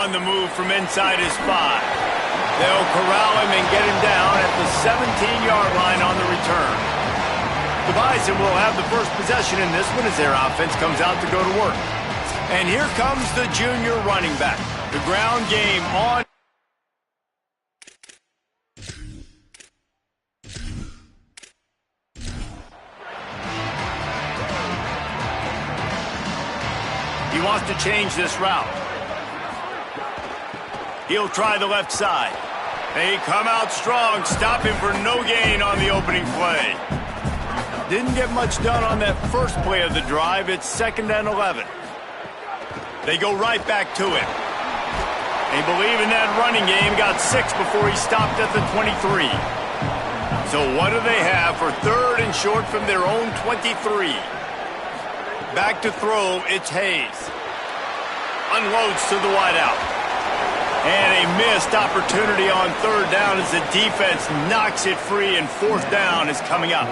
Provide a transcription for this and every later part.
On the move from inside his 5. They'll corral him and get him down at the 17-yard line on the return. The Bison will have the first possession in this one as their offense comes out to go to work. And here comes the junior running back. The ground game on. He wants to change this route. He'll try the left side. They come out strong, stopping for no gain on the opening play. Didn't get much done on that first play of the drive. It's 2nd and 11. They go right back to him. They believe in that running game. Got 6 before he stopped at the 23. So what do they have for 3rd and short from their own 23? Back to throw, it's Hayes. Unloads to the wideout. And a missed opportunity on 3rd down as the defense knocks it free, and 4th down is coming up.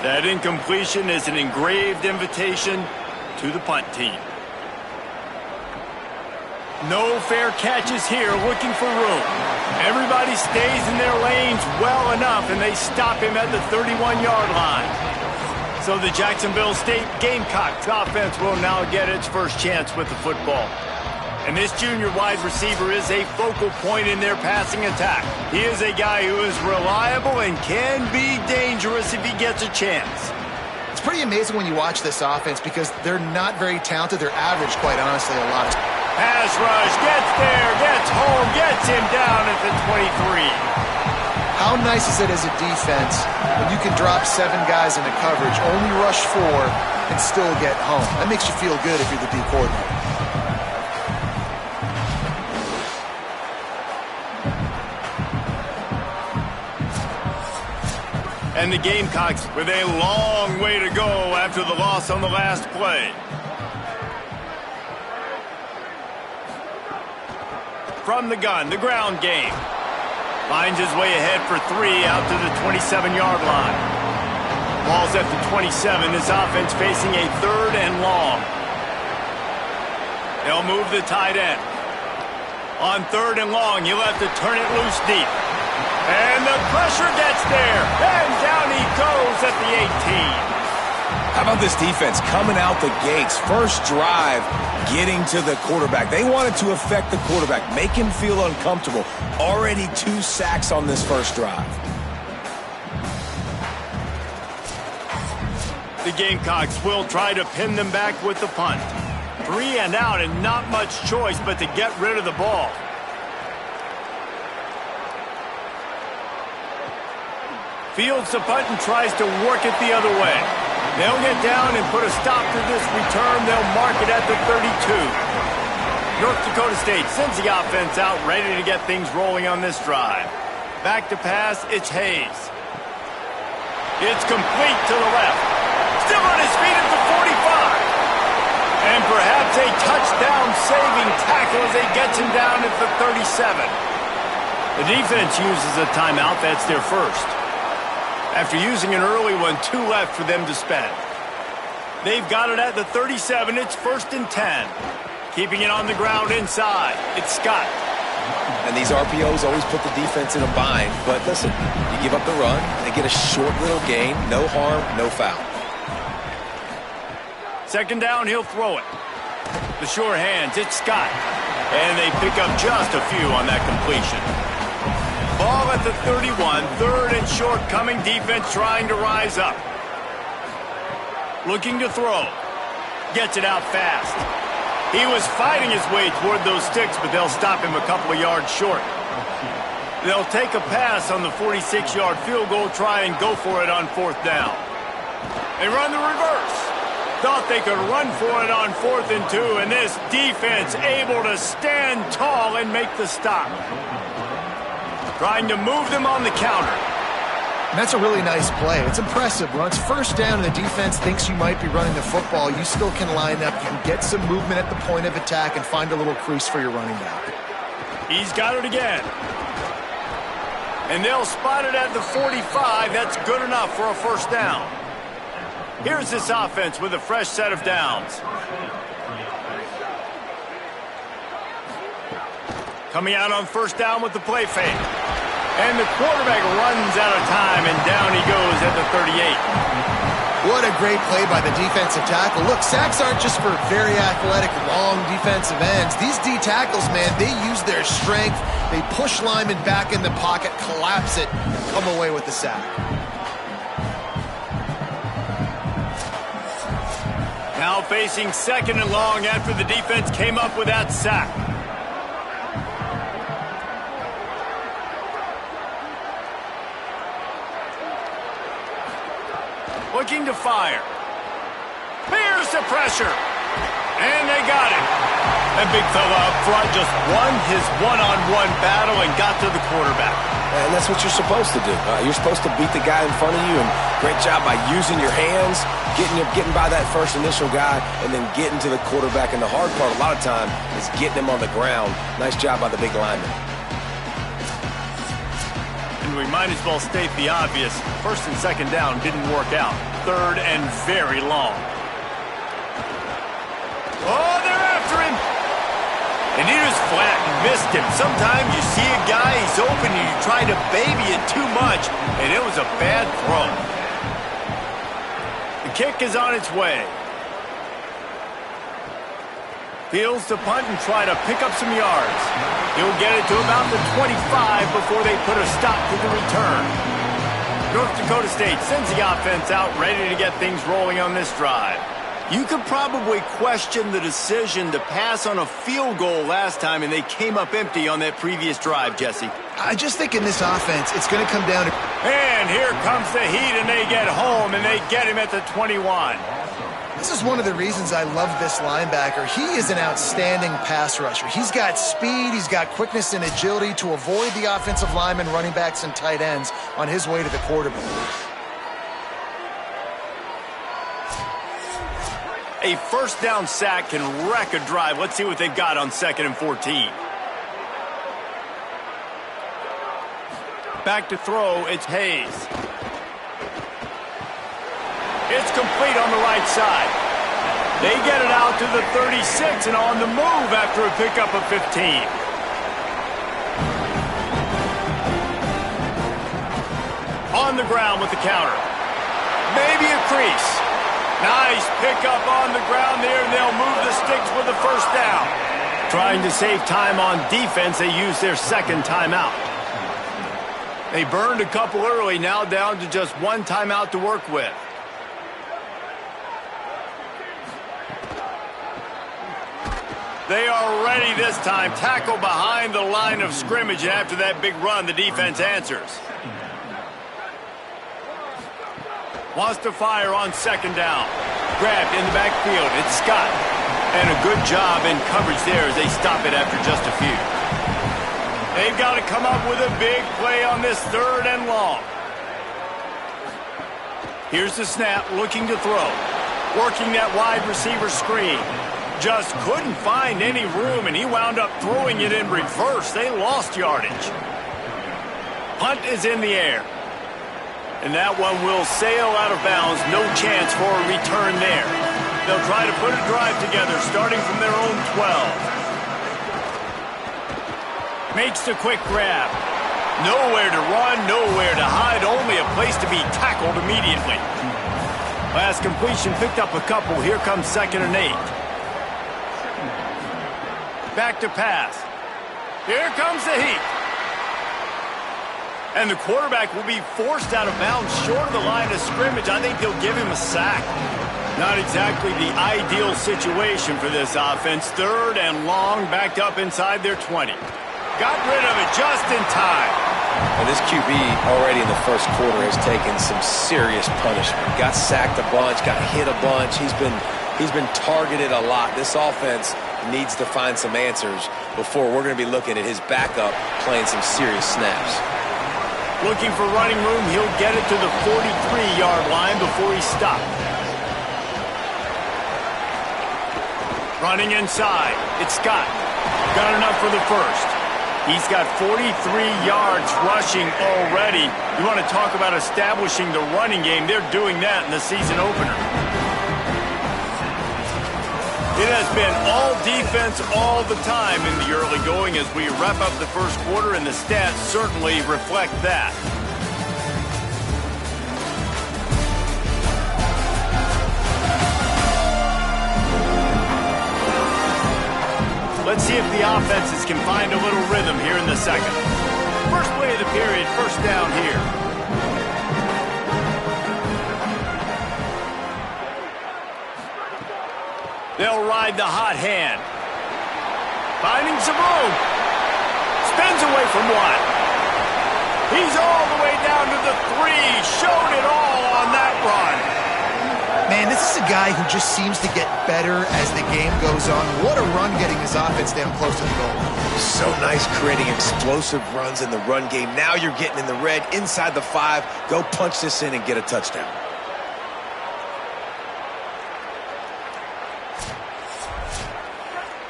That incompletion is an engraved invitation to the punt team. No fair catches here, looking for room. Everybody stays in their lanes well enough, and they stop him at the 31-yard line. So the Jacksonville State Gamecocks offense will now get its first chance with the football. And this junior wide receiver is a focal point in their passing attack. He is a guy who is reliable and can be dangerous if he gets a chance. It's pretty amazing when you watch this offense because they're not very talented. They're average, quite honestly, a lot. Pass rush, gets there, gets home, gets him down at the 23. How nice is it as a defense when you can drop 7 guys into coverage, only rush 4, and still get home? That makes you feel good if you're the D coordinator. And the Gamecocks with a long way to go after the loss on the last play. From the gun, the ground game. Finds his way ahead for 3 out to the 27-yard line. Ball's at the 27. This offense facing a 3rd and long. They'll move the tight end. On 3rd and long, he'll have to turn it loose deep. And the pressure gets there. And down he goes at the 18. How about this defense coming out the gates? First drive, getting to the quarterback. They wanted to affect the quarterback, make him feel uncomfortable. Already 2 sacks on this first drive. The Gamecocks will try to pin them back with the punt. 3 and out and not much choice but to get rid of the ball. Fields the punt and tries to work it the other way. They'll get down and put a stop to this return. They'll mark it at the 32. North Dakota State sends the offense out, ready to get things rolling on this drive. Back to pass, it's Hayes. It's complete to the left. Still on his feet at the 45. And perhaps a touchdown-saving tackle as he gets him down at the 37. The defense uses a timeout. That's their first. After using an early one, 2 left for them to spend. They've got it at the 37. It's 1st and 10. Keeping it on the ground inside. It's Scott. And these RPOs always put the defense in a bind. But listen, you give up the run, they get a short little gain. No harm, no foul. 2nd down, he'll throw it. The sure hands, it's Scott. And they pick up just a few on that completion. Ball at the 31, 3rd and short, coming defense trying to rise up. Looking to throw. Gets it out fast. He was fighting his way toward those sticks, but they'll stop him a couple of yards short. They'll take a pass on the 46-yard field goal, try and go for it on 4th down. They run the reverse. Thought they could run for it on 4th and 2, and this defense able to stand tall and make the stop. Trying to move them on the counter. And that's a really nice play. It's impressive. When it's 1st down and the defense thinks you might be running the football, you still can line up and get some movement at the point of attack and find a little crease for your running back. He's got it again. And they'll spot it at the 45. That's good enough for a 1st down. Here's this offense with a fresh set of downs. Coming out on first down with the play fake. And the quarterback runs out of time, and down he goes at the 38. What a great play by the defensive tackle. Look, sacks aren't just for very athletic, long defensive ends. These D tackles, man, they use their strength. They push linemen back in the pocket, collapse it, come away with the sack. Now facing second and long after the defense came up with that sack. Looking to fire. Here's the pressure. And they got it. That big fella up front just won his one-on-one battle and got to the quarterback. And that's what you're supposed to do. You're supposed to beat the guy in front of you, and great job by using your hands, getting by that first initial guy, and then getting to the quarterback. And the hard part a lot of time is getting him on the ground. Nice job by the big lineman. And we might as well state the obvious. First and second down didn't work out. Third and very long. Oh, they're after him. And he just flat missed him. Sometimes you see a guy, he's open, and you try to baby it too much, and it was a bad throw. The kick is on its way. Fields to punt and try to pick up some yards. He'll get it to about the 25 before they put a stop to the return. North Dakota State sends the offense out ready to get things rolling on this drive. You could probably question the decision to pass on a field goal last time, and they came up empty on that previous drive, Jesse. I just think in this offense, it's going to come down to... And here comes the heat, and they get home, and they get him at the 21. This is one of the reasons I love this linebacker. He is an outstanding pass rusher. He's got speed, he's got quickness and agility to avoid the offensive linemen, running backs, and tight ends on his way to the quarterback. A first down sack can wreck a drive. Let's see what they've got on 2nd and 14. Back to throw, it's Hayes. It's complete on the right side. They get it out to the 36 and on the move after a pickup of 15. On the ground with the counter. Maybe a crease. Nice pickup on the ground there, and they'll move the sticks with the first down. Trying to save time on defense, they use their second timeout. They burned a couple early, now down to just one timeout to work with. They are ready this time. Tackle behind the line of scrimmage, and after that big run, the defense answers. Wants to fire on second down. Grabbed in the backfield. It's Scott. And a good job in coverage there as they stop it after just a few. They've got to come up with a big play on this 3rd and long. Here's the snap, looking to throw. Working that wide receiver screen. Just couldn't find any room, and he wound up throwing it in reverse. They lost yardage. Punt is in the air. And that one will sail out of bounds. No chance for a return there. They'll try to put a drive together, starting from their own 12. Makes the quick grab. Nowhere to run, nowhere to hide, only a place to be tackled immediately. Last completion picked up a couple. Here comes 2nd and 8. Back to pass. Here comes the heat. And the quarterback will be forced out of bounds short of the line of scrimmage. I think they'll give him a sack. Not exactly the ideal situation for this offense. 3rd and long, backed up inside their 20. Got rid of it just in time. And this QB already in the first quarter has taken some serious punishment. Got sacked a bunch, got hit a bunch. He's been targeted a lot. This offense needs to find some answers before we're going to be looking at his backup playing some serious snaps. Looking for running room, he'll get it to the 43-yard line before he stopped. Running inside, it's Scott. Got enough for the first. He's got 43 yards rushing already. You want to talk about establishing the running game. They're doing that in the season opener. It has been all defense all the time in the early going as we wrap up the first quarter, and the stats certainly reflect that. Let's see if the offenses can find a little rhythm here in the second. First play of the period, first down here. They'll ride the hot hand. Finding some room. Spins away from one. He's all the way down to the 3. Showed it all on that run. Man, this is a guy who just seems to get better as the game goes on. What a run getting his offense down close to the goal line. So nice creating explosive runs in the run game. Now you're getting in the red, inside the 5. Go punch this in and get a touchdown.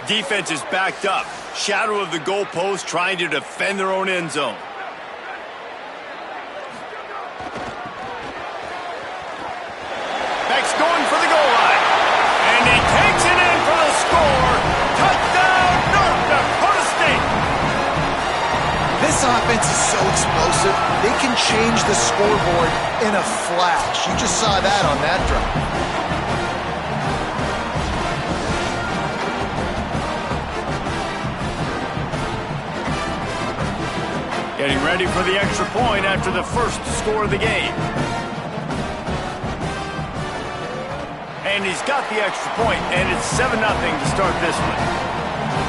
Defense is backed up. Shadow of the goalpost, trying to defend their own end zone. Beck's going for the goal line. And he takes it in for the score. Touchdown, North Dakota State. This offense is so explosive, they can change the scoreboard in a flash. You just saw that on that drive. Getting ready for the extra point after the first score of the game. And he's got the extra point, and it's 7-0 to start this one.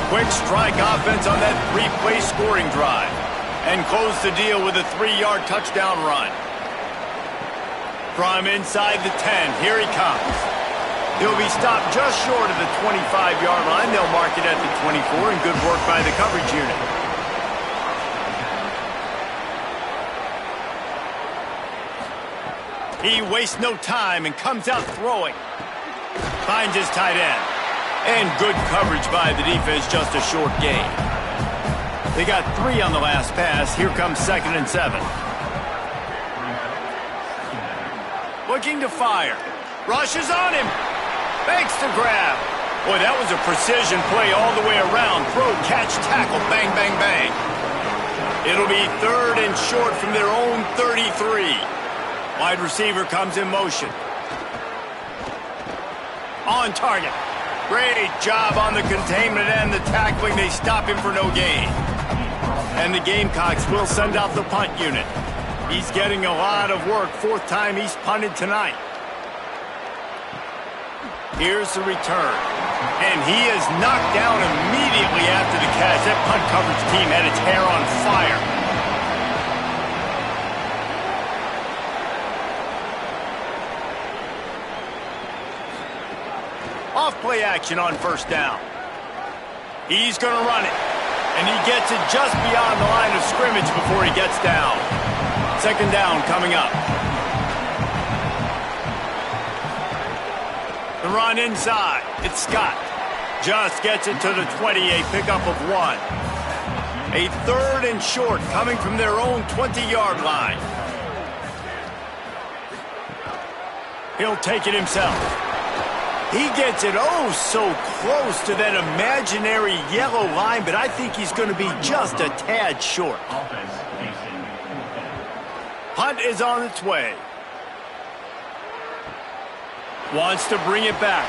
Quick strike offense on that 3-play scoring drive. And close the deal with a 3-yard touchdown run. From inside the 10, here he comes. He'll be stopped just short of the 25-yard line. They'll mark it at the 24, and good work by the coverage unit. He wastes no time and comes out throwing. Finds his tight end. And good coverage by the defense, just a short gain. They got 3 on the last pass. Here comes 2nd and 7. Looking to fire. Rushes on him. Fakes to grab. Boy, that was a precision play all the way around. Throw, catch, tackle, bang, bang, bang. It'll be 3rd and short from their own 33. Wide receiver comes in motion. On target. Great job on the containment and the tackling. They stop him for no gain. And the Gamecocks will send out the punt unit. He's getting a lot of work. 4th time he's punted tonight. Here's the return. And he is knocked down immediately after the catch. That punt coverage team had its hair on fire. Off-play action on first down. He's going to run it. And he gets it just beyond the line of scrimmage before he gets down. 2nd down coming up. The run inside. It's Scott. Just gets it to the 20, a pickup of 1. A 3rd and short coming from their own 20-yard line. He'll take it himself. He gets it oh so close to that imaginary yellow line, but I think he's going to be just a tad short. Punt is on its way. Wants to bring it back.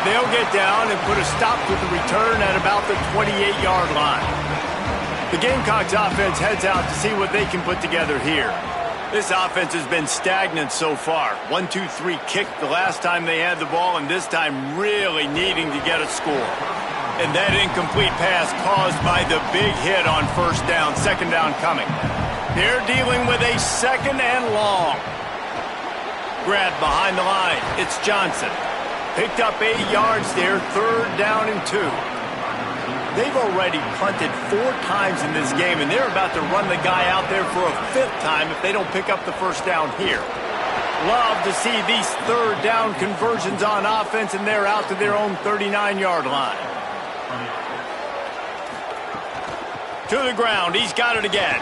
They'll get down and put a stop to the return at about the 28-yard line. The Gamecocks offense heads out to see what they can put together here. This offense has been stagnant so far. 1-2-3 kick the last time they had the ball, and this time really needing to get a score. And that incomplete pass caused by the big hit on first down. 2nd down coming. They're dealing with a 2nd and long. Grab behind the line. It's Johnson. Picked up 8 yards there. 3rd down and 2. They've already punted 4 times in this game, and they're about to run the guy out there for a 5th time if they don't pick up the first down here. Love to see these 3rd down conversions on offense, and they're out to their own 39-yard line. To the ground. He's got it again.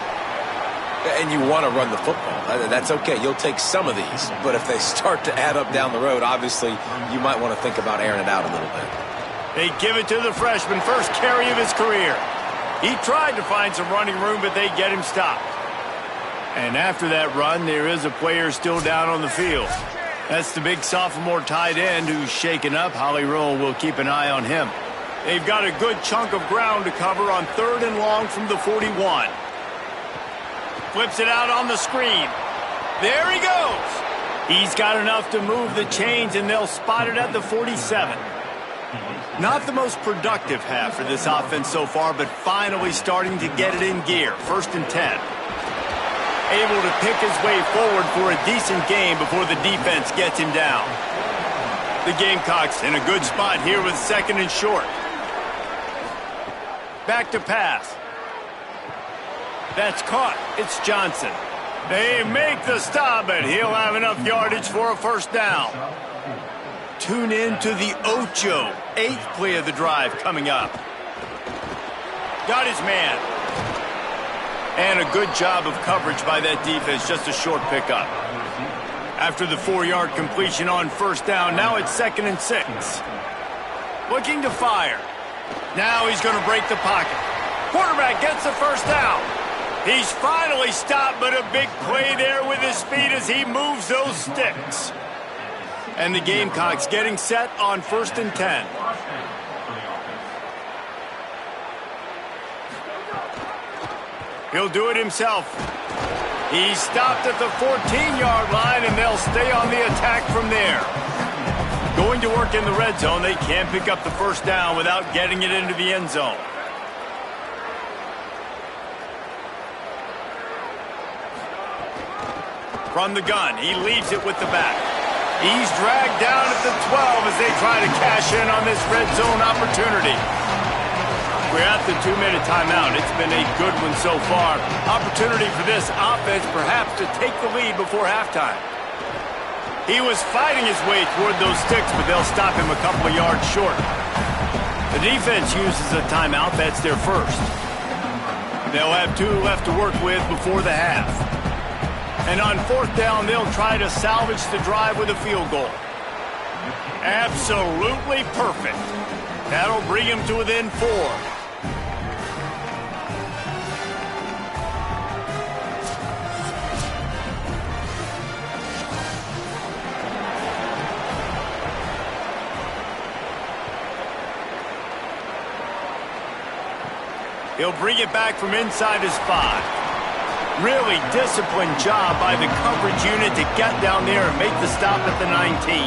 And you want to run the football. That's okay. You'll take some of these. But if they start to add up down the road, obviously, you might want to think about airing it out a little bit. They give it to the freshman, first carry of his career. He tried to find some running room, but they get him stopped. And after that run, there is a player still down on the field. That's the big sophomore tight end who's shaken up. Holly Rowe will keep an eye on him. They've got a good chunk of ground to cover on 3rd and long from the 41. Flips it out on the screen. There he goes. He's got enough to move the chains, and they'll spot it at the 47. Not the most productive half for this offense so far, but finally starting to get it in gear. 1st and 10. Able to pick his way forward for a decent game before the defense gets him down. The Gamecocks in a good spot here with 2nd and short. Back to pass. That's caught. It's Johnson. They make the stop, and he'll have enough yardage for a 1st down. Tune in to the Ocho. 8th play of the drive coming up. Got his man. And a good job of coverage by that defense. Just a short pickup. After the 4-yard completion on 1st down, now it's 2nd and 6. Looking to fire. Now he's going to break the pocket. Quarterback gets the 1st down. He's finally stopped, but a big play there with his feet as he moves those sticks. And the Gamecocks getting set on 1st and 10. He'll do it himself. He's stopped at the 14-yard line, and they'll stay on the attack from there. Going to work in the red zone, they can't pick up the 1st down without getting it into the end zone. From the gun, he leaves it with the back. He's dragged down at the 12 as they try to cash in on this red zone opportunity. We're at the 2-minute timeout. It's been a good one so far. Opportunity for this offense perhaps to take the lead before halftime. He was fighting his way toward those sticks, but they'll stop him a couple of yards short. The defense uses a timeout. That's their 1st. They'll have 2 left to work with before the half. And on 4th down, they'll try to salvage the drive with a field goal. Absolutely perfect. That'll bring him to within 4. He'll bring it back from inside his 5. Really disciplined job by the coverage unit to get down there and make the stop at the 19.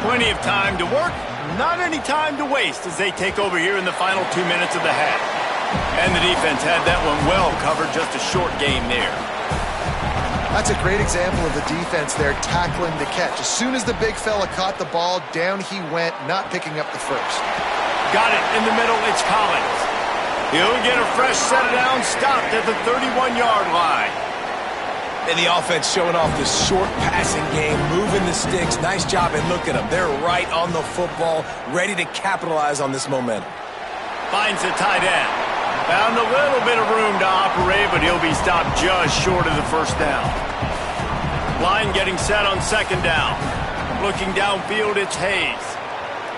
Plenty of time to work, not any time to waste as they take over here in the final 2 minutes of the half. And the defense had that one well covered, just a short game there. That's a great example of the defense there tackling the catch. As soon as the big fella caught the ball, down he went, not picking up the 1st. Got it in the middle, it's Collins. He'll get a fresh set down, stopped at the 31-yard line. And the offense showing off the short passing game, moving the sticks. Nice job, and look at them. They're right on the football, ready to capitalize on this momentum. Finds the tight end. Found a little bit of room to operate, but he'll be stopped just short of the 1st down. Line getting set on 2nd down. Looking downfield, it's Hayes.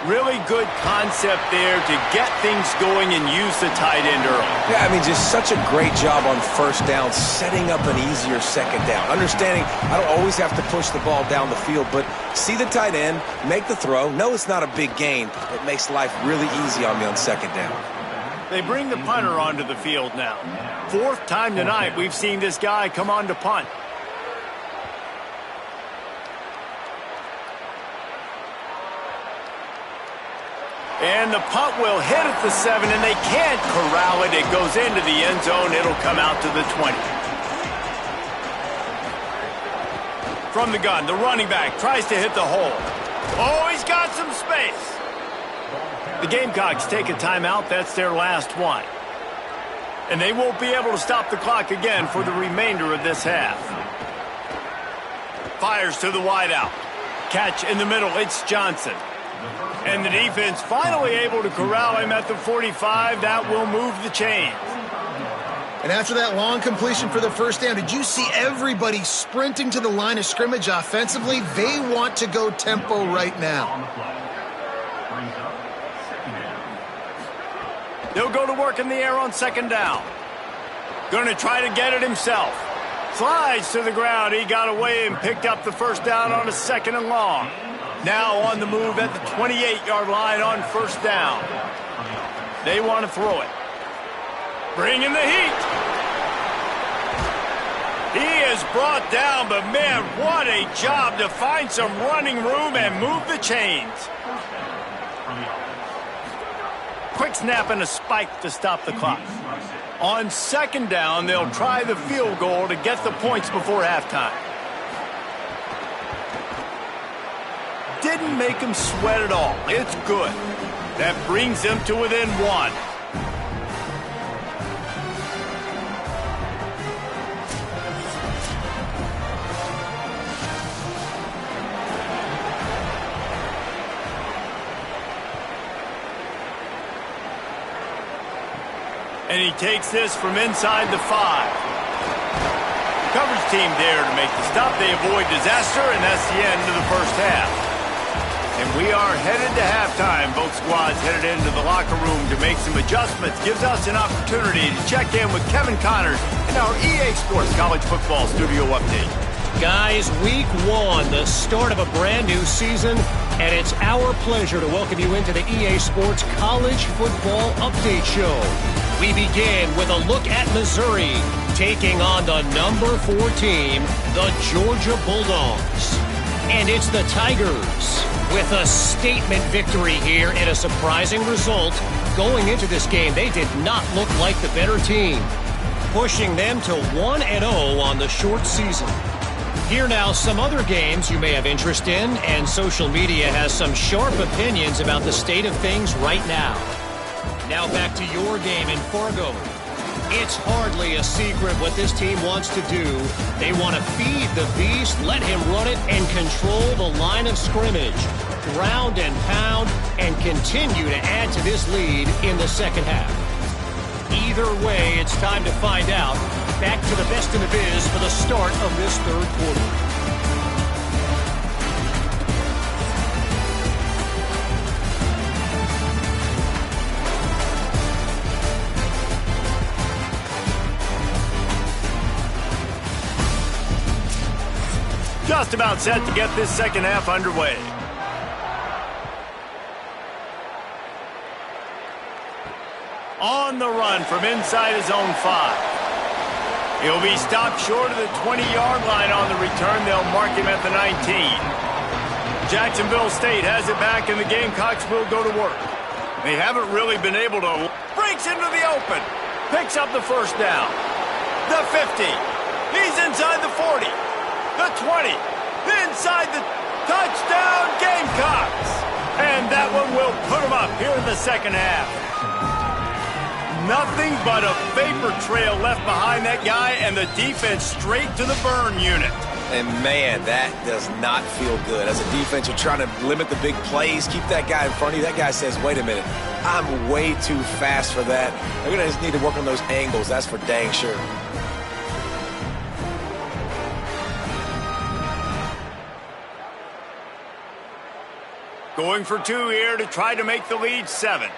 Really good concept there to get things going and use the tight end early. Yeah, I mean, just such a great job on 1st down, setting up an easier 2nd down. Understanding I don't always have to push the ball down the field, but see the tight end, make the throw. No, it's not a big gain. It makes life really easy on me on 2nd down. They bring the punter onto the field now. 4th time tonight we've seen this guy come on to punt. And the punt will hit at the 7, and they can't corral it. It goes into the end zone. It'll come out to the 20. From the gun, the running back tries to hit the hole. Oh, he's got some space. The Gamecocks take a timeout. That's their last one. And they won't be able to stop the clock again for the remainder of this half. Fires to the wideout. Catch in the middle. It's Johnson. And the defense finally able to corral him at the 45. That will move the chains. And after that long completion for the 1st down, did you see everybody sprinting to the line of scrimmage offensively? They want to go tempo right now. They'll go to work in the air on second down. Going to try to get it himself. Slides to the ground. He got away and picked up the first down on a 2nd and long. Now on the move at the 28-yard line on first down. They want to throw it. Bringing the heat. He is brought down, but man, what a job to find some running room and move the chains. Quick snap and a spike to stop the clock. On second down, they'll try the field goal to get the points before halftime. Didn't make him sweat at all. It's good. That brings them to within 1. And he takes this from inside the 5. Coverage team there to make the stop. They avoid disaster, and that's the end of the first half. And we are headed to halftime. Both squads headed into the locker room to make some adjustments. Gives us an opportunity to check in with Kevin Connors in our EA Sports College Football Studio Update. Guys, week 1, the start of a brand new season, and it's our pleasure to welcome you into the EA Sports College Football Update Show. We begin with a look at Missouri, taking on the number 4 team, the Georgia Bulldogs. And it's the Tigers with a statement victory here and a surprising result. Going into this game, they did not look like the better team, pushing them to 1-0 on the short season. Here now, some other games you may have interest in, and social media has some sharp opinions about the state of things right now. Now back to your game in Fargo. It's hardly a secret what this team wants to do. They want to feed the beast, let him run it, and control the line of scrimmage. Ground and pound, and continue to add to this lead in the second half. Either way, it's time to find out. Back to the best in the biz for the start of this third quarter. Just about set to get this second half underway. On the run from inside his own 5. He'll be stopped short of the 20-yard line on the return. They'll mark him at the 19. Jacksonville State has it back, and the Gamecocks will go to work. They haven't really been able to. Breaks into the open. Picks up the first down. The 50. He's inside the 40. The 20. Inside the touchdown Gamecocks. And that one will put them up here in the second half. Nothing but a vapor trail left behind that guy, and the defense straight to the burn unit. And, man, that does not feel good. As a defense, you're trying to limit the big plays, keep that guy in front of you. That guy says, wait a minute, I'm way too fast for that. They're going to just need to work on those angles. That's for dang sure. Going for 2 here to try to make the lead 7.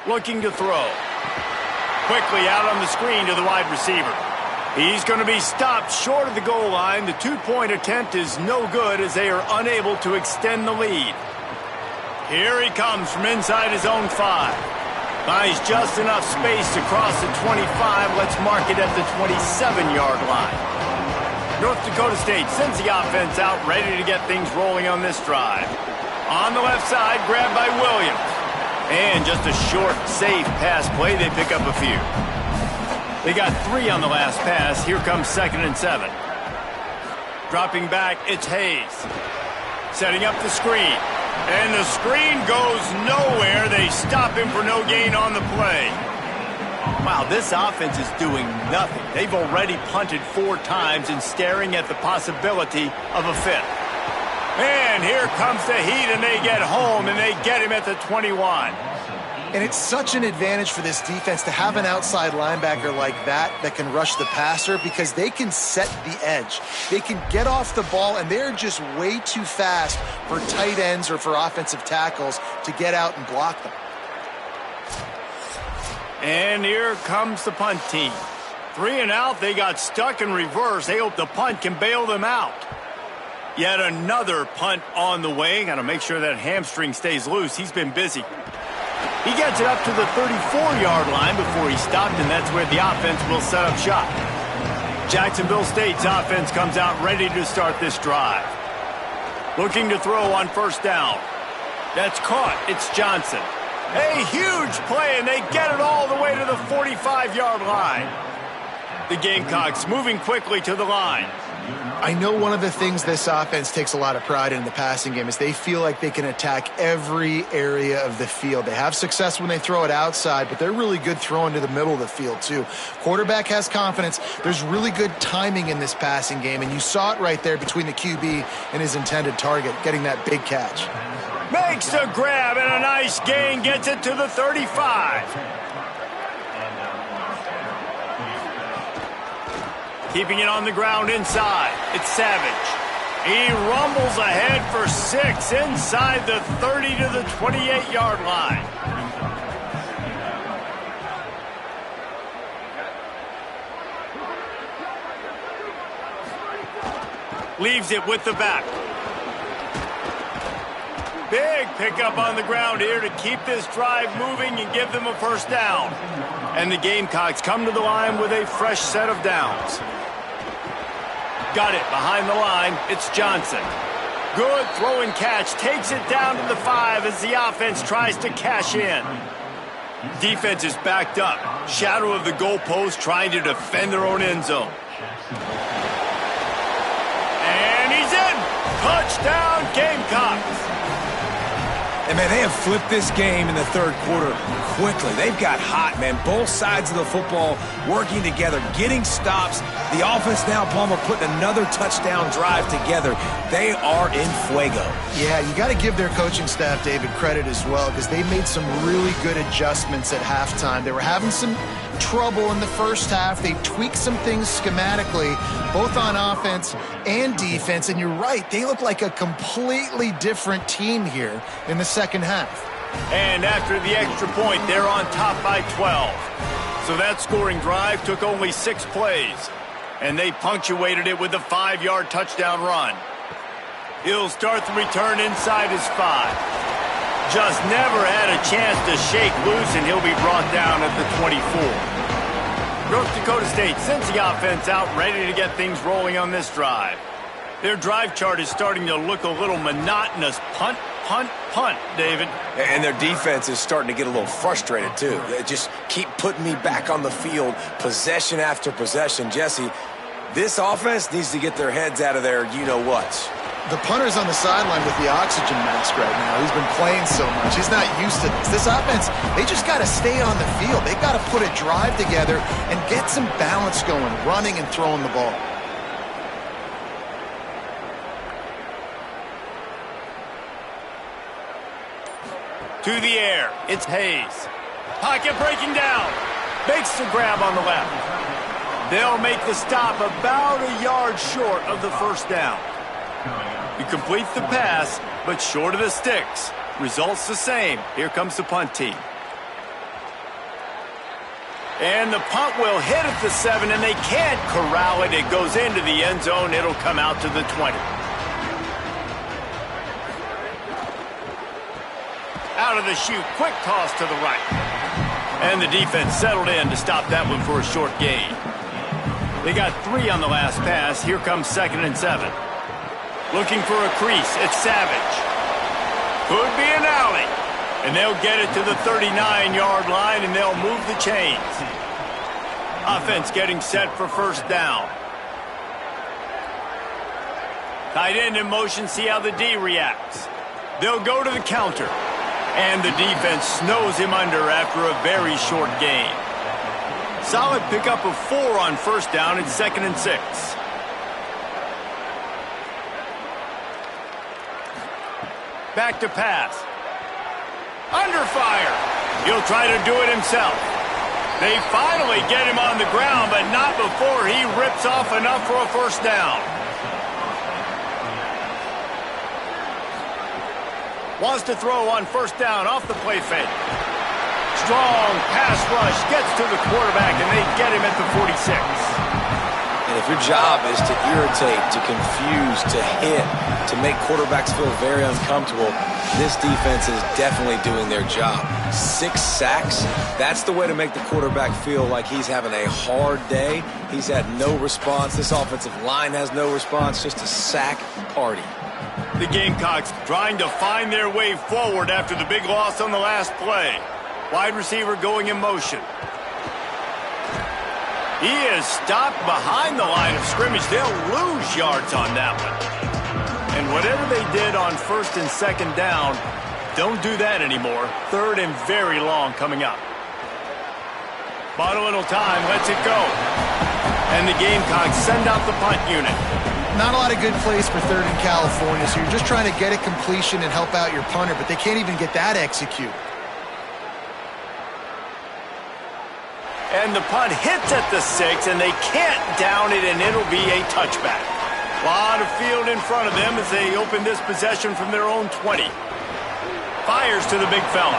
Looking to throw. Quickly out on the screen to the wide receiver. He's going to be stopped short of the goal line. The 2-point attempt is no good as they are unable to extend the lead. Here he comes from inside his own 5. Buys just enough space to cross the 25. Let's mark it at the 27-yard line. North Dakota State sends the offense out, ready to get things rolling on this drive. On the left side, grabbed by Williams. And just a short, safe pass play. They pick up a few. They got 3 on the last pass. Here comes 2nd and 7. Dropping back, it's Hayes. Setting up the screen. And the screen goes nowhere. They stop him for no gain on the play. Wow, this offense is doing nothing. They've already punted 4 times and staring at the possibility of a 5th. And here comes the heat, and they get home, and they get him at the 21. And it's such an advantage for this defense to have an outside linebacker like that can rush the passer because they can set the edge. They can get off the ball, and they're just way too fast for tight ends or for offensive tackles to get out and block them. And here comes the punt team. 3 and out, they got stuck in reverse. They hope the punt can bail them out. Yet another punt on the way. Got to make sure that hamstring stays loose. He's been busy. He gets it up to the 34-yard line before he stopped, and that's where the offense will set up shop. Jacksonville State's offense comes out ready to start this drive. Looking to throw on first down. That's caught. It's Johnson. A huge play, and they get it all the way to the 45-yard line. The Gamecocks moving quickly to the line. I know one of the things this offense takes a lot of pride in the passing game is they feel like they can attack every area of the field. They have success when they throw it outside, but they're really good throwing to the middle of the field too. Quarterback has confidence. There's really good timing in this passing game, and you saw it right there between the QB and his intended target, getting that big catch. Makes the grab, and a nice gain, gets it to the 35. Keeping it on the ground inside. It's Savage. He rumbles ahead for 6 inside the 30 to the 28-yard line. Leaves it with the back. Big pickup on the ground here to keep this drive moving and give them a first down. And the Gamecocks come to the line with a fresh set of downs. Got it behind the line. It's Johnson. Good throw and catch. Takes it down to the 5 as the offense tries to cash in. Defense is backed up. Shadow of the goalpost trying to defend their own end zone. And he's in. Touchdown Gamecocks. And, man, they have flipped this game in the third quarter quickly. They've got hot, man. Both sides of the football working together, getting stops. The offense now, Palmer, putting another touchdown drive together. They are in fuego. Yeah, you got to give their coaching staff, David, credit as well because they made some really good adjustments at halftime. They were having some trouble in the first half. They tweaked some things schematically, both on offense and defense. And you're right, they look like a completely different team here in the second half. And after the extra point, they're on top by 12. So that scoring drive took only 6 plays. And they punctuated it with a 5-yard touchdown run. He'll start the return inside his 5. Just never had a chance to shake loose, and he'll be brought down at the 24. North Dakota State sends the offense out, ready to get things rolling on this drive. Their drive chart is starting to look a little monotonous. Punt, punt, punt, David. And their defense is starting to get a little frustrated, too. They just keep putting me back on the field, possession after possession. Jesse, this offense needs to get their heads out of their you-know-whats. The punter's on the sideline with the oxygen mask right now. He's been playing so much. He's not used to this. This offense, they just got to stay on the field. They've got to put a drive together and get some balance going, running and throwing the ball. To the air, it's Hayes. Pocket breaking down. Makes the grab on the left. They'll make the stop about a yard short of the first down. He completes the pass, but short of the sticks. Results the same. Here comes the punt team. And the punt will hit at the 7, and they can't corral it. It goes into the end zone. It'll come out to the 20. Out of the chute, quick toss to the right. And the defense settled in to stop that one for a short gain. They got 3 on the last pass. Here comes 2nd and 7. Looking for a crease. It's Savage. Could be an alley. And they'll get it to the 39-yard line, and they'll move the chains. Offense getting set for first down. Tight end in motion. See how the D reacts. They'll go to the counter. And the defense snows him under after a very short gain. Solid pickup of 4 on first down and 2nd and 6. Back to pass. Under fire. He'll try to do it himself. They finally get him on the ground, but not before he rips off enough for a first down. Wants to throw on first down off the play fake. Strong pass rush gets to the quarterback, and they get him at the 46. And if your job is to irritate, to confuse, to hit, to make quarterbacks feel very uncomfortable, this defense is definitely doing their job. 6 sacks, that's the way to make the quarterback feel like he's having a hard day. He's had no response. This offensive line has no response, just a sack party. The Gamecocks trying to find their way forward after the big loss on the last play. Wide receiver going in motion. He is stopped behind the line of scrimmage. They'll lose yards on that one. And whatever they did on first and second down, don't do that anymore. Third and very long coming up. Bought a little time, lets it go. And the Gamecocks send out the punt unit. Not a lot of good plays for third in California, so you're just trying to get a completion and help out your punter, but they can't even get that executed. And the punt hits at the 6, and they can't down it, and it'll be a touchback. A lot of field in front of them as they open this possession from their own 20. Fires to the big fella.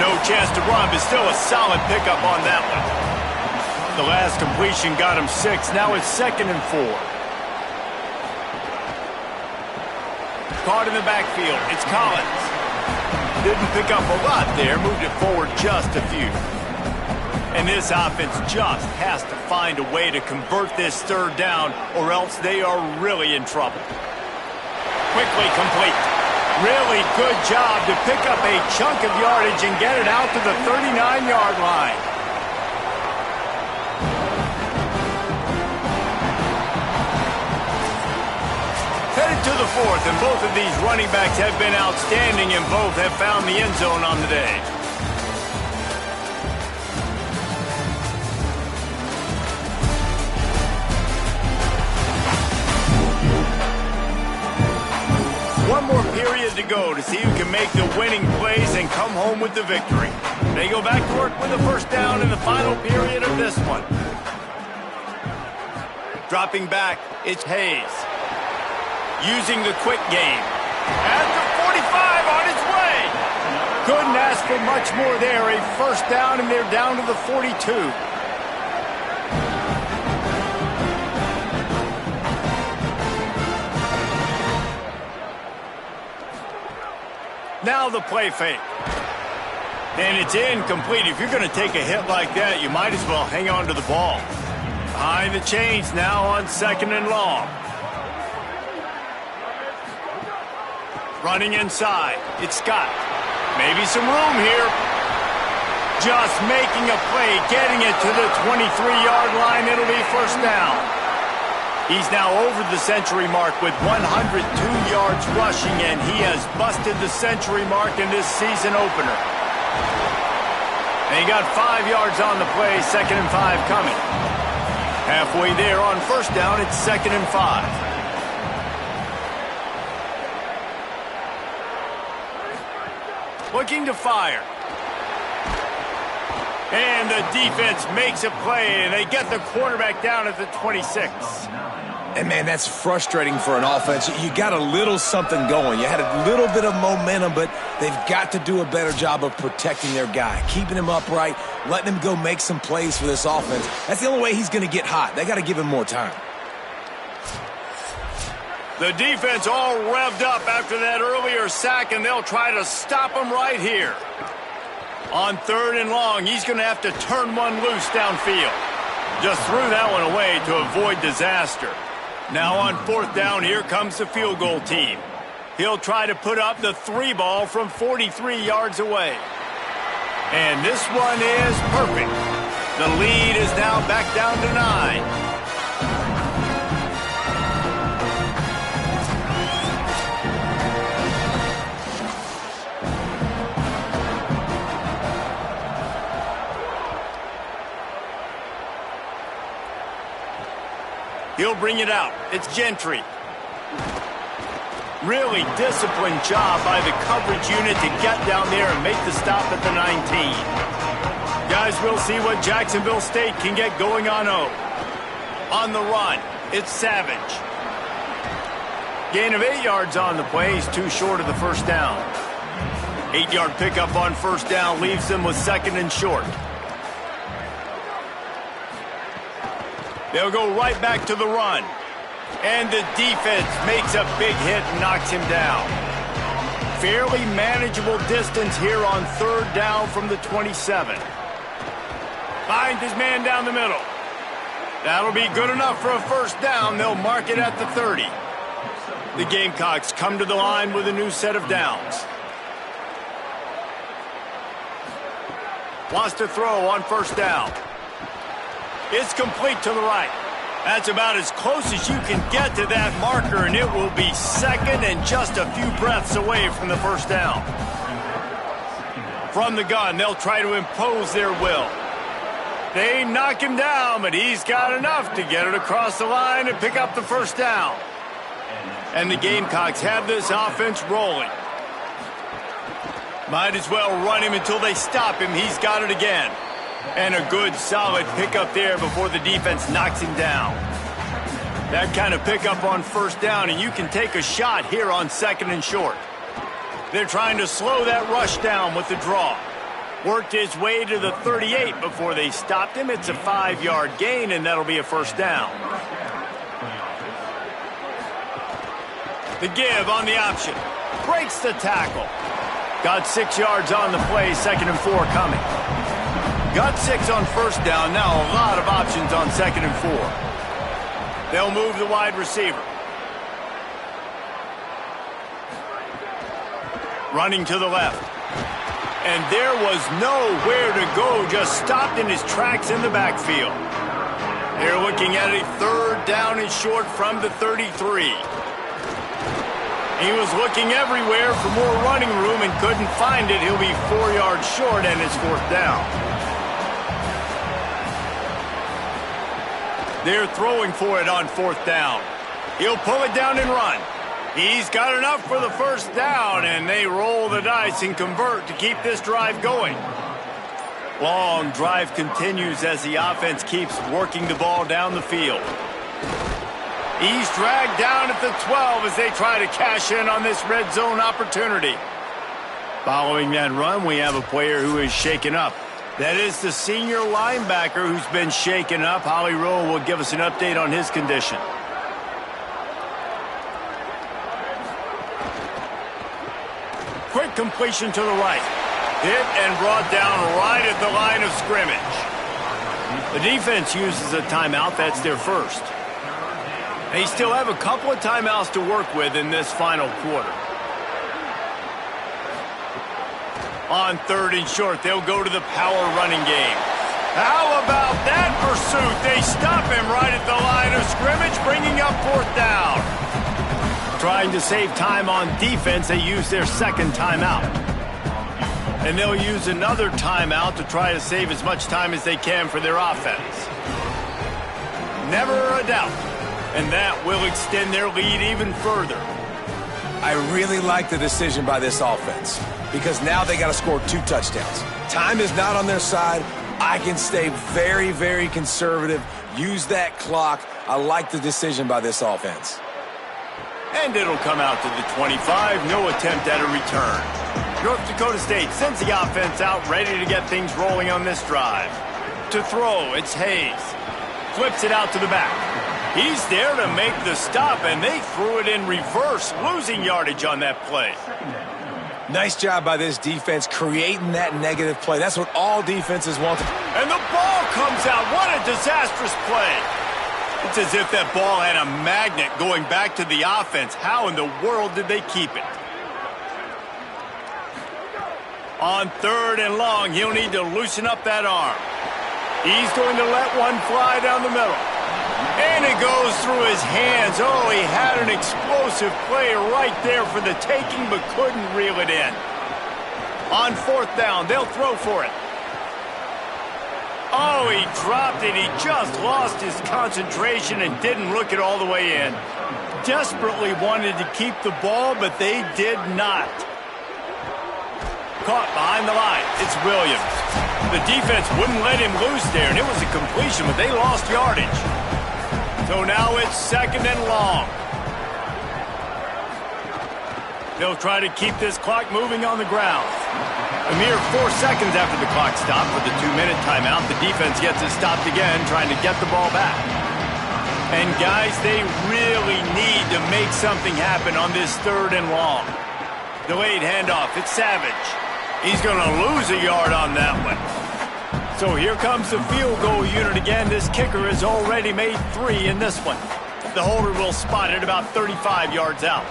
No chance to run, but still a solid pickup on that one. The last completion got him 6. Now it's 2nd and 4. Caught in the backfield. It's Collins. Didn't pick up a lot there. Moved it forward just a few. And this offense just has to find a way to convert this third down, or else they are really in trouble. Quickly complete. Really good job to pick up a chunk of yardage and get it out to the 39-yard line. Headed to the 4th, and both of these running backs have been outstanding, and both have found the end zone on the day. One more period to go to see who can make the winning plays and come home with the victory. They go back to work with a first down in the final period of this one. Dropping back, it's Hayes. Using the quick game. At the 45 on its way. Couldn't ask for much more there. A first down, and they're down to the 42. Now the play fake. And it's incomplete. If you're going to take a hit like that, you might as well hang on to the ball. Behind the chains now on 2nd and long. Running inside. It's Scott. Maybe some room here. Just making a play, getting it to the 23-yard line. It'll be first down. He's now over the century mark with 102 yards rushing, and he has busted the century mark in this season opener. And he got 5 yards on the play, 2nd and 5 coming. Halfway there on first down, it's 2nd and 5. Looking to fire. And the defense makes a play, and they get the quarterback down at the 26. And, man, that's frustrating for an offense. You got a little something going. You had a little bit of momentum, but they've got to do a better job of protecting their guy, keeping him upright, letting him go make some plays for this offense. That's the only way he's going to get hot. They got to give him more time. The defense all revved up after that earlier sack, and they'll try to stop him right here. On 3rd and long, he's going to have to turn one loose downfield. Just threw that one away to avoid disaster. Now on 4th down, here comes the field goal team. He'll try to put up the 3 ball from 43 yards away. And this one is perfect. The lead is now back down to 9. He'll bring it out. It's Gentry. Really disciplined job by the coverage unit to get down there and make the stop at the 19. Guys, we'll see what Jacksonville State can get going on O. On the run, it's Savage. Gain of 8 yards on the play. He's too short of the first down. 8-yard pickup on first down leaves them with 2nd and short. They'll go right back to the run. And the defense makes a big hit and knocks him down. Fairly manageable distance here on 3rd down from the 27. Finds his man down the middle. That'll be good enough for a first down. They'll mark it at the 30. The Gamecocks come to the line with a new set of downs. Wants to throw on first down. It's complete to the right. That's about as close as you can get to that marker, and it will be 2nd and just a few breaths away from the first down. From the gun, they'll try to impose their will. They knock him down, but he's got enough to get it across the line and pick up the first down. And the Gamecocks have this offense rolling. Might as well run him until they stop him. He's got it again. And a good, solid pickup there before the defense knocks him down. That kind of pickup on first down, and you can take a shot here on 2nd and short. They're trying to slow that rush down with the draw. Worked his way to the 38 before they stopped him. It's a 5-yard gain, and that'll be a first down. The give on the option. Breaks the tackle. Got 6 yards on the play, 2nd and 4 coming. Got 6 on first down, now a lot of options on 2nd and 4. They'll move the wide receiver. Running to the left. And there was nowhere to go, just stopped in his tracks in the backfield. They're looking at a 3rd down and short from the 33. He was looking everywhere for more running room and couldn't find it. He'll be 4 yards short, and it's 4th down. They're throwing for it on 4th down. He'll pull it down and run. He's got enough for the first down, and they roll the dice and convert to keep this drive going. Long drive continues as the offense keeps working the ball down the field. He's dragged down at the 12 as they try to cash in on this red zone opportunity. Following that run, we have a player who is shaken up. That is the senior linebacker who's been shaken up. Holly Rowe will give us an update on his condition. Quick completion to the right. Hit and brought down right at the line of scrimmage. The defense uses a timeout. That's their first. They still have a couple of timeouts to work with in this final quarter. On 3rd and short, they'll go to the power running game. How about that pursuit? They stop him right at the line of scrimmage, bringing up 4th down. Trying to save time on defense, they use their 2nd timeout. And they'll use another timeout to try to save as much time as they can for their offense. Never a doubt. And that will extend their lead even further. I really like the decision by this offense because now they got to score 2 touchdowns. Time is not on their side. I can stay very, very conservative, use that clock. I like the decision by this offense. And it'll come out to the 25. No attempt at a return. North Dakota State sends the offense out, ready to get things rolling on this drive. To throw, it's Hayes. Flips it out to the back. He's there to make the stop, and they threw it in reverse, losing yardage on that play. Nice job by this defense creating that negative play. That's what all defenses want. And the ball comes out. What a disastrous play. It's as if that ball had a magnet going back to the offense. How in the world did they keep it? On 3rd and long, he'll need to loosen up that arm. He's going to let one fly down the middle. And it goes through his hands. Oh, he had an explosive play right there for the taking, but couldn't reel it in. On 4th down, they'll throw for it. Oh, he dropped it. He just lost his concentration and didn't look it all the way in. desperately wanted to keep the ball, but they did not. Caught behind the line. It's Williams. The defense wouldn't let him loose there, and it was a completion, but they lost yardage. So now it's 2nd and long. They'll try to keep this clock moving on the ground. A mere 4 seconds after the clock stopped with the 2-minute timeout, the defense gets it stopped again, trying to get the ball back. And guys, they really need to make something happen on this 3rd and long. Delayed handoff, it's Savage. He's going to lose a yard on that one. So here comes the field goal unit again. This kicker has already made 3 in this one. The holder will spot it about 35 yards out.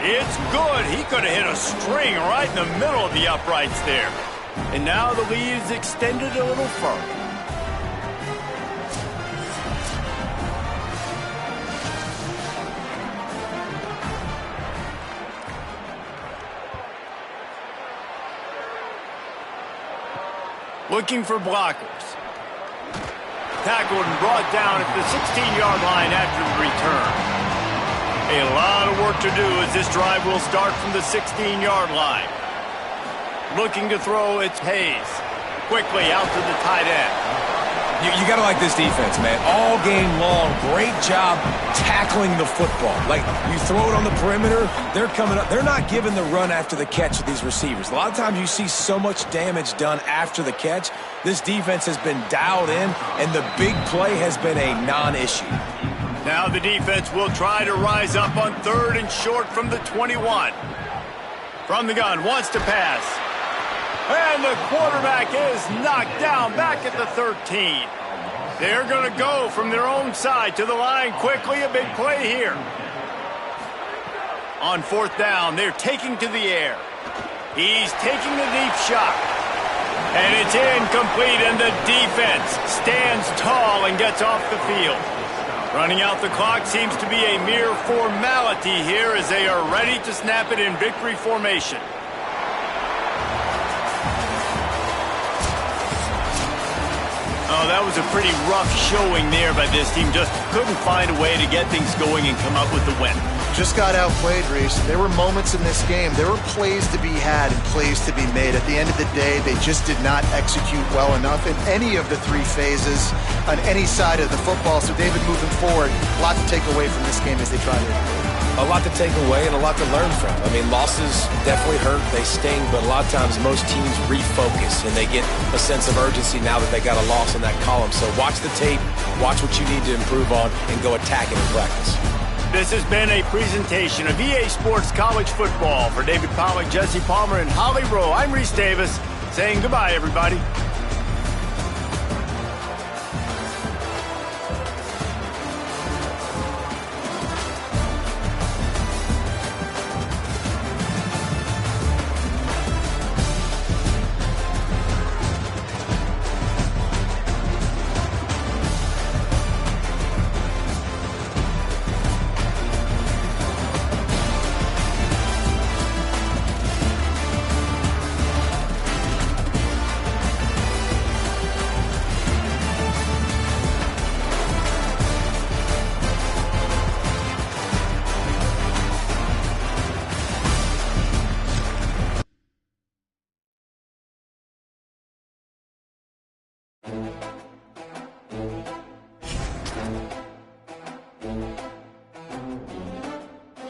It's good. He could have hit a string right in the middle of the uprights there. And now the lead is extended a little further. Looking for blockers. Tackled and brought down at the 16-yard line after the return. A lot of work to do as this drive will start from the 16-yard line. Looking to throw, it's Hayes. Quickly out to the tight end. You got to like this defense, man. All game long, great job tackling the football. Like, you throw it on the perimeter, they're coming up. They're not giving the run after the catch with these receivers. A lot of times you see so much damage done after the catch. This defense has been dialed in, and the big play has been a non-issue. Now the defense will try to rise up on 3rd and short from the 21. From the gun, wants to pass. And the quarterback is knocked down back at the 13. They're going to go from their own side to the line quickly. A big play here. On 4th down, they're taking to the air. He's taking the deep shot. And it's incomplete, and the defense stands tall and gets off the field. Running out the clock seems to be a mere formality here as they are ready to snap it in victory formation. Oh, that was a pretty rough showing there by this team. Just couldn't find a way to get things going and come up with the win. Just got outplayed, Reese. There were moments in this game. There were plays to be had and plays to be made. At the end of the day, they just did not execute well enough in any of the 3 phases on any side of the football. So, David, moving forward, a lot to take away from this game as they try to. A lot to take away and a lot to learn from. I mean, losses definitely hurt. They sting, but a lot of times most teams refocus and they get a sense of urgency now that they got a loss in that column. So watch the tape, watch what you need to improve on, and go attack it in practice. This has been a presentation of EA Sports College Football. For David Pollack, Jesse Palmer, and Holly Rowe, I'm Reese Davis saying goodbye, everybody.